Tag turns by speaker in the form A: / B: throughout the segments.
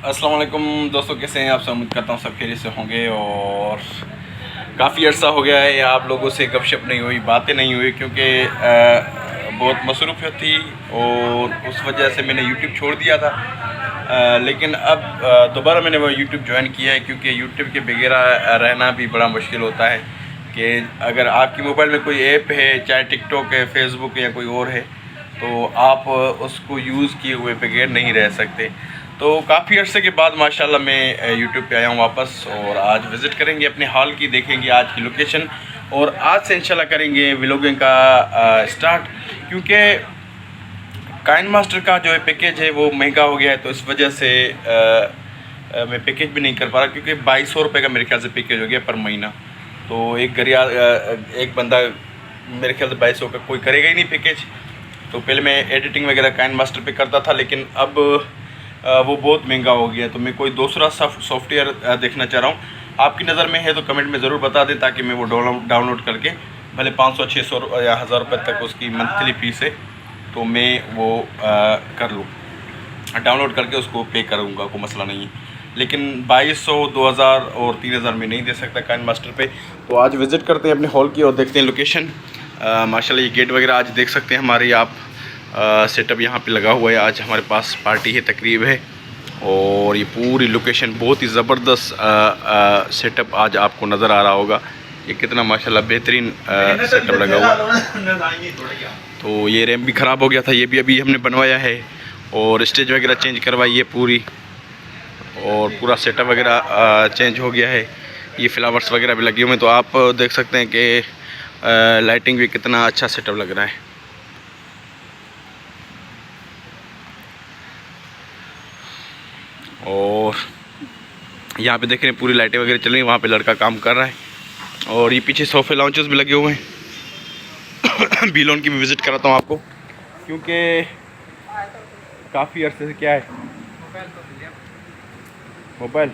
A: अस्सलाम वालेकुम दोस्तों, कैसे हैं आप सब। उम्मीद करता हूँ सब खैरियत से होंगे। और काफ़ी अर्सा हो गया है आप लोगों से गपशप नहीं हुई, बातें नहीं हुई, क्योंकि बहुत मसरूफ़ियत थी और उस वजह से मैंने यूट्यूब छोड़ दिया था। लेकिन अब दोबारा मैंने वो यूट्यूब ज्वाइन किया है, क्योंकि यूट्यूब के बगैर रहना भी बड़ा मुश्किल होता है। कि अगर आपकी मोबाइल में कोई ऐप है, चाहे टिकटॉक है, फेसबुक या कोई और है, तो आप उसको यूज़ किए हुए बगैर नहीं रह सकते। तो काफ़ी अर्से के बाद माशाल्लाह मैं यूट्यूब पे आया हूँ वापस, और आज विज़िट करेंगे अपने हॉल की, देखेंगे आज की लोकेशन, और आज से इंशाल्लाह करेंगे व्लॉगिंग का स्टार्ट। क्योंकि काइन मास्टर का जो है पैकेज है वो महंगा हो गया है, तो इस वजह से मैं पैकेज भी नहीं कर पा रहा, क्योंकि 2200 रुपये का मेरे ख्याल से पैकेज हो गया पर महीना। तो एक बंदा मेरे ख्याल से 2200 का कोई करेगा ही नहीं पैकेज। तो पहले मैं एडिटिंग वगैरह काइन मास्टर पे करता था, लेकिन अब वो बहुत महंगा हो गया है। तो मैं कोई दूसरा सॉफ्टवेयर देखना चाह रहा हूँ। आपकी नज़र में है तो कमेंट में ज़रूर बता दें, ताकि मैं वो डाउनलोड करके, भले 500 600 या 1000 रुपये तक उसकी मंथली फ़ीस है, तो मैं वो कर लूँ, डाउनलोड करके उसको पे करूँगा, कोई मसला नहीं है। लेकिन 2200 2000 और 3000 में नहीं दे सकता काइन मास्टर पे। तो आज विज़िट करते हैं अपने हॉल की और देखते हैं लोकेशन। माशाल्लाह ये गेट वगैरह आज देख सकते हैं हमारी आप। सेटअप यहाँ पे लगा हुआ है। आज हमारे पास पार्टी है, तकरीब है, और ये पूरी लोकेशन बहुत ही ज़बरदस्त सेटअप आज आपको नज़र आ रहा होगा। ये कितना माशाल्लाह बेहतरीन सेटअप लगा हुआ है। तो ये रैम्प भी ख़राब हो गया था, ये भी अभी हमने बनवाया है, और स्टेज वगैरह चेंज करवाई है पूरी, और पूरा सेटअप वगैरह चेंज हो गया है। ये फ्लावर्स वगैरह भी लगे हुए हैं, तो आप देख सकते हैं कि लाइटिंग भी कितना अच्छा सेटअप लग रहा है। और यहाँ पे देख रहे हैं पूरी लाइटें वगैरह चल रही हैं, वहाँ पे लड़का काम कर रहा है, और ये पीछे सोफे लाउंचेस भी लगे हुए हैं। बीलोन की भी विज़िट कराता हूँ आपको, क्योंकि काफ़ी अरसे से क्या है मोबाइल,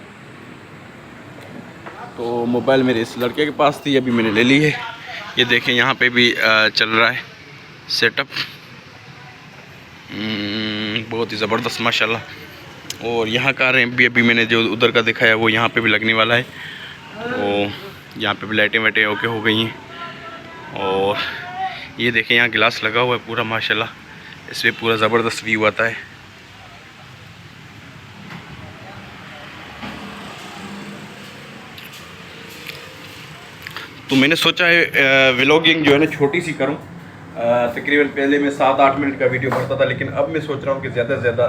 A: तो मोबाइल मेरे इस लड़के के पास थी, अभी मैंने ले ली है। ये देखें यहाँ पे भी चल रहा है सेटअप, बहुत ही ज़बरदस्त माशाल्लाह। और यहाँ का रैंप भी अभी मैंने जो उधर का दिखाया वो यहाँ पे भी लगने वाला है। तो यहाँ पे भी लाइटें वाइटें ओके हो गई हैं। और ये देखें यहाँ गिलास लगा हुआ है पूरा माशाल्लाह, इसमें पूरा ज़बरदस्त व्यू आता है। तो मैंने सोचा है व्लॉगिंग जो है ना छोटी सी करूं। तकरीबन पहले मैं 7-8 मिनट का वीडियो करता था, लेकिन अब मैं सोच रहा हूं कि ज़्यादा से ज़्यादा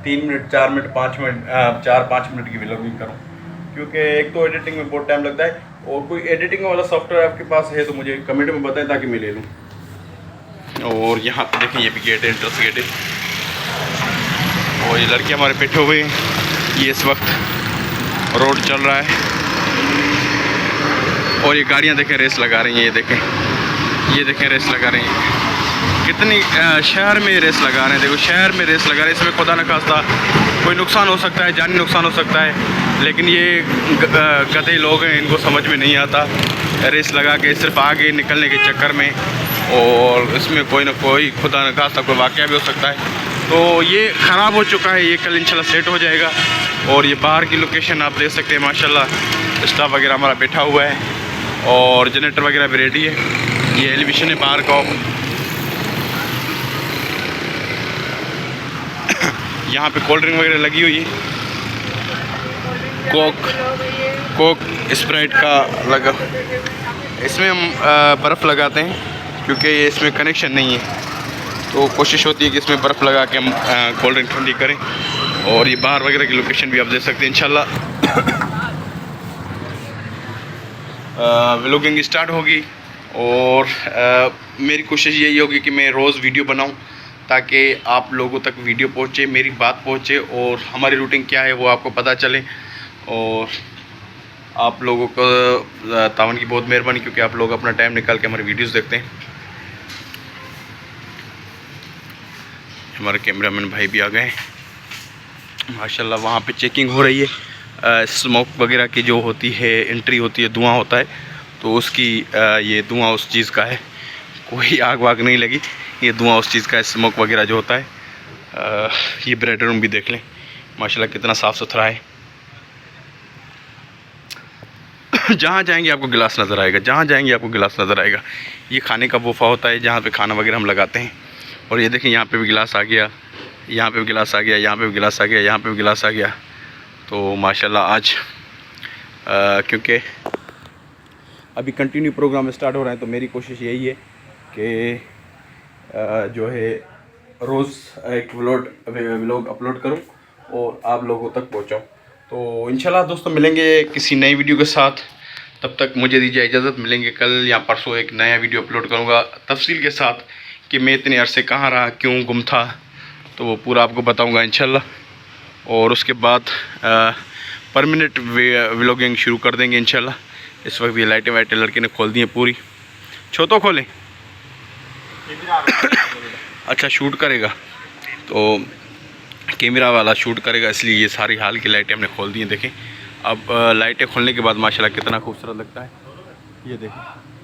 A: 3 मिनट 4 मिनट 5 मिनट 4-5 मिनट की व्लॉगिंग करूं। क्योंकि एक तो एडिटिंग में बहुत टाइम लगता है, और कोई एडिटिंग वाला सॉफ्टवेयर आपके पास है तो मुझे कमेंट में बताएं, ताकि मैं ले लूँ। और यहाँ पे देखें ये भी गेट है, एंट्रेंस गेट है, और ये लड़के हमारे बैठे हुए हैं। ये इस वक्त रोड चल रहा है, और ये गाड़ियाँ देखें रेस लगा रही हैं। ये देखें रेस लगा रही हैं, कितनी शहर में रेस लगा रहे हैं। देखो शहर में रेस लगा रहे हैं, इसमें खुदा न खास्ता कोई नुकसान हो सकता है, जानी नुकसान हो सकता है, लेकिन ये गधे लोग हैं, इनको समझ में नहीं आता रेस लगा के सिर्फ आगे निकलने के चक्कर में, और इसमें कोई ना कोई खुदा न खास्ता कोई वाक़या भी हो सकता है। तो ये ख़राब हो चुका है, ये कल इंशाल्लाह सेट हो जाएगा। और ये बाहर की लोकेशन आप देख सकते हैं माशाल्लाह, स्टाफ वगैरह हमारा बैठा हुआ है, और जनरेटर वगैरह भी रेडी है। ये एलिवेशन है बाहर का। यहाँ पे कोल्ड ड्रिंक वगैरह लगी हुई है, कोक स्प्राइट का लगा। इसमें हम बर्फ़ लगाते हैं, क्योंकि ये इसमें कनेक्शन नहीं है, तो कोशिश होती है कि इसमें बर्फ़ लगा के हम कोल्ड ड्रिंक ठंडी करें। और ये बाहर वगैरह की लोकेशन भी आप देख सकते हैं। इंशाल्लाह व्लॉगिंग स्टार्ट होगी, और मेरी कोशिश यही होगी कि मैं रोज़ वीडियो बनाऊं, ताकि आप लोगों तक वीडियो पहुंचे, मेरी बात पहुंचे, और हमारी रूटीन क्या है वो आपको पता चले। और आप लोगों को तावन की बहुत मेहरबानी, क्योंकि आप लोग अपना टाइम निकाल के हमारी वीडियोस देखते हैं। हमारे कैमरामैन भाई भी आ गए हैं माशाल्लाह। वहाँ पे चेकिंग हो रही है, स्मोक वगैरह की जो होती है, एंट्री होती है, धुआं होता है, तो उसकी ये धुआं उस चीज़ का है, कोई आग वाग नहीं लगी, ये धुआं उस चीज़ का है, स्मोक वगैरह जो होता है। ये ब्रेड रूम भी देख लें, माशाल्लाह कितना साफ़ सुथरा है। जहाँ जाएंगे आपको गिलास नज़र आएगा, जहाँ जाएंगे आपको गिलास नज़र आएगा। ये खाने का बुफा होता है जहाँ पे खाना वगैरह हम लगाते हैं। और ये देखें यहाँ पे भी गिलास आ गया, यहाँ पे भी गिलास आ गया, यहाँ पे भी गिलास आ गया, यहाँ पे भी गिलास आ गया। तो माशाल्लाह आज क्योंकि अभी कंटिन्यू प्रोग्राम स्टार्ट हो रहे हैं तो मेरी कोशिश यही है कि जो है रोज़ एक व्लॉग अपलोड करूं और आप लोगों तक पहुंचाऊं। तो इंशाल्लाह दोस्तों मिलेंगे किसी नई वीडियो के साथ। तब तक मुझे दीजिए इजाज़त। मिलेंगे कल या परसों एक नया वीडियो अपलोड करूंगा तफसील के साथ कि मैं इतने अरसे कहाँ रहा, क्यों गुम था, तो वो पूरा आपको बताऊंगा इंशाल्लाह। और उसके बाद परमानेंट व्लॉगिंग शुरू कर देंगे इंशाल्लाह। इस वक्त ये लाइटें वाइटें लड़के ने खोल दी हैं पूरी। छोटो खोलें अच्छा शूट करेगा तो कैमरा वाला शूट करेगा, इसलिए ये सारी हाल की लाइटें हमने खोल दी हैं। देखें अब लाइटें खोलने के बाद माशाल्लाह कितना खूबसूरत लगता है। ये देखें